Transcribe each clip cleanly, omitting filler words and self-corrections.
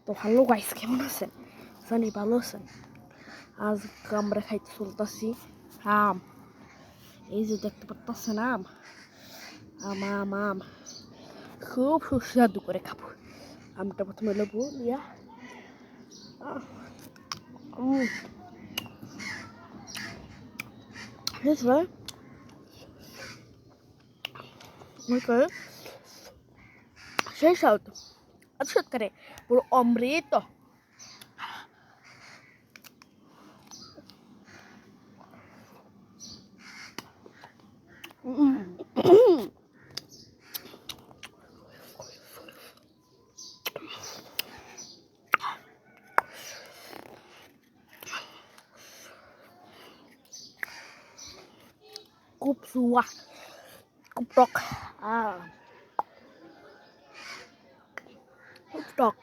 তো hello guys, কেমন আছেন? জানি ভালো আছেন। আজ আমরা খাইতে চলতেছি আম। এই যে দেখতে পাচ্ছেন আম, আম আম আম খুব সুস্বাদু করে খাবো। আমটা প্রথমে নেবো নিয়া সেই স্বাদ আচ্ছা করে পুরো অমৃত। খুব সুয়া, খুব টক, খুব টক,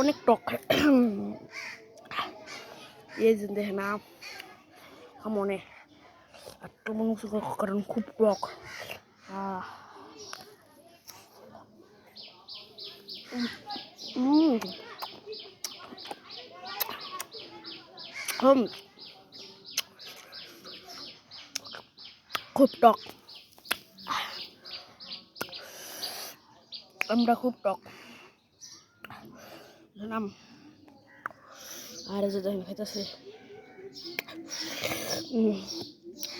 অনেক টক। এই যে দেখেন আম মনে একটু মাংস কারণ খুব টক। খুব টক, আমরা খুব টক নাম। আর যে দেখেন খাইতেছে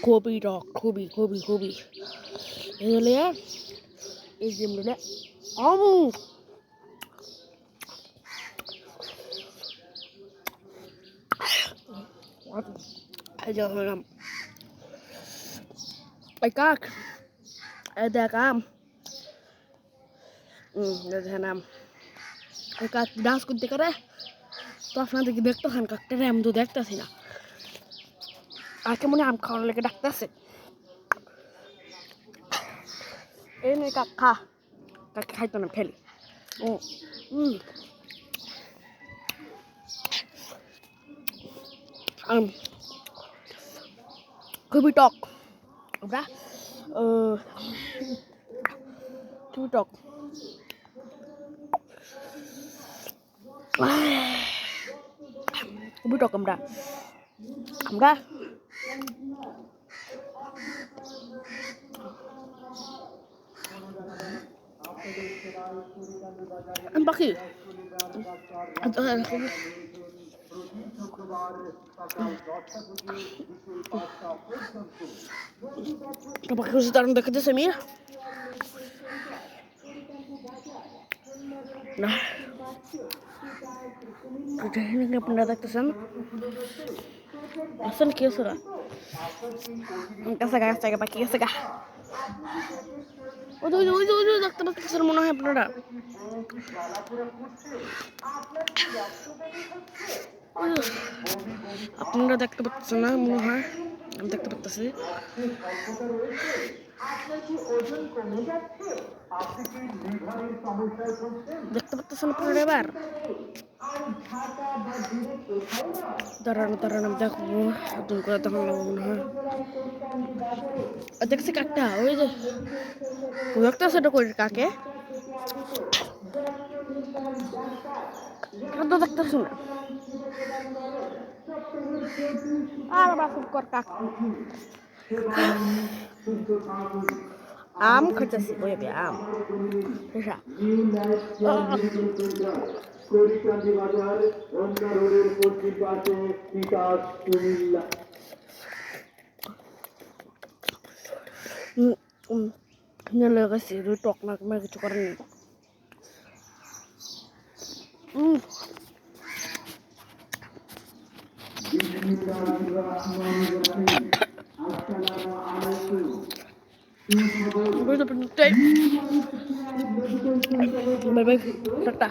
খুবই টক, খুবই খুবই খুবই। এই হলে এই যে মিলে Ajaran. Ay kak. Ada kam. Ada nam. Ay kak dance করতে করে তো আপনাদেরকে দেখতে খান কাকটারে আমি তো দেখতেছি না। আজকে মনে আম খাওয়ার লেগে ডাকতেছে। এই নে কাক খা, কাক খাইতো না ফেলি। খুবই টক, আমরা খুবই টক, খুবই টক। আমরা আমরা পাখি পাখি খুশি তার দেখতেছে আমি না। আপনারা দেখতেছেন আসেন কি আছে কাছে কাছে পাখি গেছে গা। ওই দেখতে পাচ্ছেন মনে হয় আপনারা। আপনারা দেখতে পাচ্ছেন না মনে হয়, আমি দেখতে পাচ্ছি। দেখতে পাচ্ছেন আপনারা এবার। দাঁড়ানো আমি দেখবো নতুন করে তখন মনে হয় দেখছি কাকটা ওই যে দেখতেছে এটা করে কাকে তো দেখতেছি না। আর বাসুর কর কাক আম খাইতেছি ওই আম লেগেছি টক না কিছু করেনি। Bye bye, tata.